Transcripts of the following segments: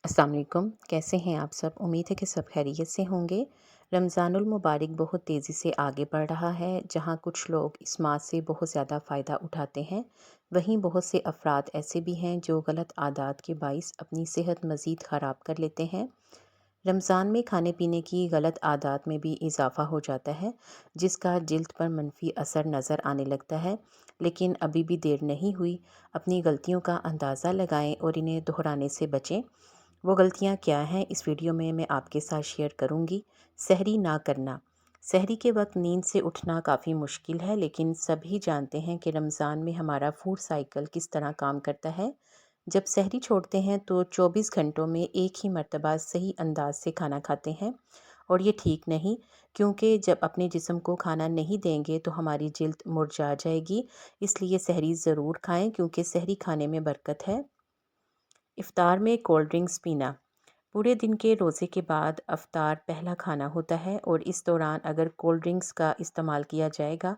السلام علیکم، کیسے ہیں آپ سب؟ امید ہے کہ سب خیریت سے ہوں گے۔ رمضان المبارک بہت تیزی سے آگے بڑھ رہا ہے۔ جہاں کچھ لوگ اس ماہ سے بہت زیادہ فائدہ اٹھاتے ہیں، وہیں بہت سے افراد ایسے بھی ہیں جو غلط عادات کے باعث اپنی صحت مزید خراب کر لیتے ہیں۔ رمضان میں کھانے پینے کی غلط عادات میں بھی اضافہ ہو جاتا ہے، جس کا جلد پر منفی اثر نظر آنے لگتا ہے۔ لیکن ابھی بھی دیر نہیں ہوئی، اپنی غلطیوں کا اندازہ لگائیں اور انہیں دہرانے سے بچیں۔ وہ غلطیاں کیا ہیں، اس ویڈیو میں آپ کے ساتھ شیئر کروں گی۔ سحری نہ کرنا۔ سحری کے وقت نیند سے اٹھنا کافی مشکل ہے، لیکن سبھی جانتے ہیں کہ رمضان میں ہمارا فوڈ سائیکل کس طرح کام کرتا ہے۔ جب سحری چھوڑتے ہیں تو 24 گھنٹوں میں ایک ہی مرتبہ صحیح انداز سے کھانا کھاتے ہیں، اور یہ ٹھیک نہیں، کیونکہ جب اپنے جسم کو کھانا نہیں دیں گے تو ہماری جلد مرجھا جائے گی۔ اس لیے سحری ضرور کھائیں، کیونکہ سحری کھانے میں برکت ہے۔ افطار میں کولڈ ڈرنکس پینا۔ پورے دن کے روزے کے بعد افطار پہلا کھانا ہوتا ہے، اور اس دوران اگر کولڈ ڈرنکس کا استعمال کیا جائے گا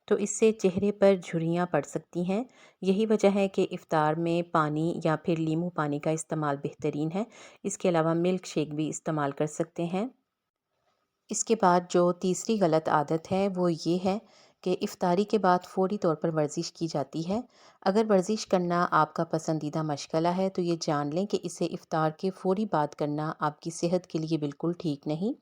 تو اس سے چہرے پر جھریاں پڑ سکتی ہیں۔ یہی وجہ ہے کہ افطار میں پانی یا پھر لیموں پانی کا استعمال بہترین ہے۔ اس کے علاوہ ملک شیک بھی استعمال کر سکتے ہیں۔ اس کے بعد جو تیسری غلط عادت ہے وہ یہ ہے کہ افطاری کے بعد فوری طور پر ورزش کی جاتی ہے۔ اگر ورزش کرنا آپ کا پسندیدہ مشغلہ ہے تو یہ جان لیں کہ اسے افطار کے فوری بعد کرنا آپ کی صحت کے لیے بالکل ٹھیک نہیں۔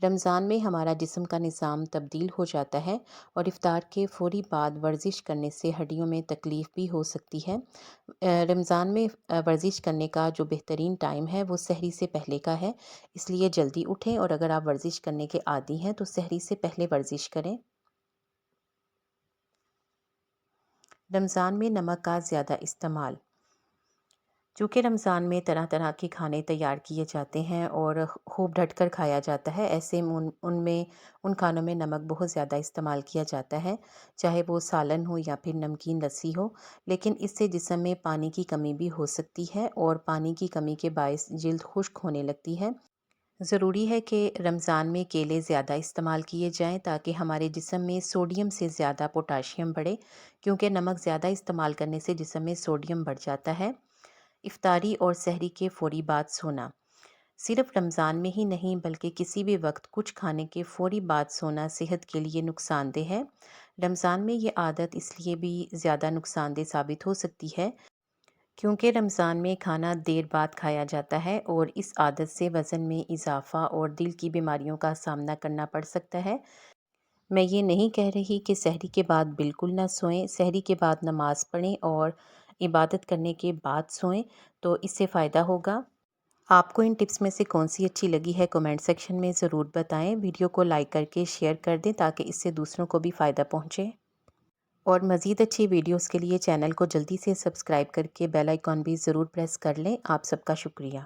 رمضان میں ہمارا جسم کا نظام تبدیل ہو جاتا ہے، اور افطار کے فوری بعد ورزش کرنے سے ہڈیوں میں تکلیف بھی ہو سکتی ہے۔ رمضان میں ورزش کرنے کا جو بہترین ٹائم ہے وہ سحری سے پہلے کا ہے، اس لیے جلدی اٹھیں، اور اگر آپ ورزش کرنے کے عادی ہیں تو سحری سے پہلے ورزش کریں۔ رمضان میں نمک کا زیادہ استعمال۔ چونکہ رمضان میں طرح طرح کے کھانے تیار کیے جاتے ہیں اور خوب ڈھٹ کر کھایا جاتا ہے، ایسے میں ان کھانوں میں نمک بہت زیادہ استعمال کیا جاتا ہے، چاہے وہ سالن ہو یا پھر نمکین لسی ہو۔ لیکن اس سے جسم میں پانی کی کمی بھی ہو سکتی ہے، اور پانی کی کمی کے باعث جلد خشک ہونے لگتی ہے۔ ضروری ہے کہ رمضان میں کیلے زیادہ استعمال کیے جائیں تاکہ ہمارے جسم میں سوڈیم سے زیادہ پوٹاشیم بڑھے، کیونکہ نمک زیادہ استعمال کرنے سے جسم میں سوڈیم بڑھ جاتا ہے۔ افطاری اور سحری کے فوری بعد سونا۔ صرف رمضان میں ہی نہیں بلکہ کسی بھی وقت کچھ کھانے کے فوری بعد سونا صحت کے لیے نقصان دہ ہے۔ رمضان میں یہ عادت اس لیے بھی زیادہ نقصان دہ ثابت ہو سکتی ہے کیونکہ رمضان میں کھانا دیر بعد کھایا جاتا ہے، اور اس عادت سے وزن میں اضافہ اور دل کی بیماریوں کا سامنا کرنا پڑ سکتا ہے۔ میں یہ نہیں کہہ رہی کہ سحری کے بعد بالکل نہ سوئیں۔ سحری کے بعد نماز پڑھیں اور عبادت کرنے کے بعد سوئیں، تو اس سے فائدہ ہوگا۔ آپ کو ان ٹپس میں سے کون سی اچھی لگی ہے کمنٹ سیکشن میں ضرور بتائیں۔ ویڈیو کو لائک کر کے شیئر کر دیں تاکہ اس سے دوسروں کو بھی فائدہ پہنچے، اور مزید اچھی ویڈیوز کے لیے چینل کو جلدی سے سبسکرائب کر کے بیل آئیکن بھی ضرور پریس کر لیں۔ آپ سب کا شکریہ۔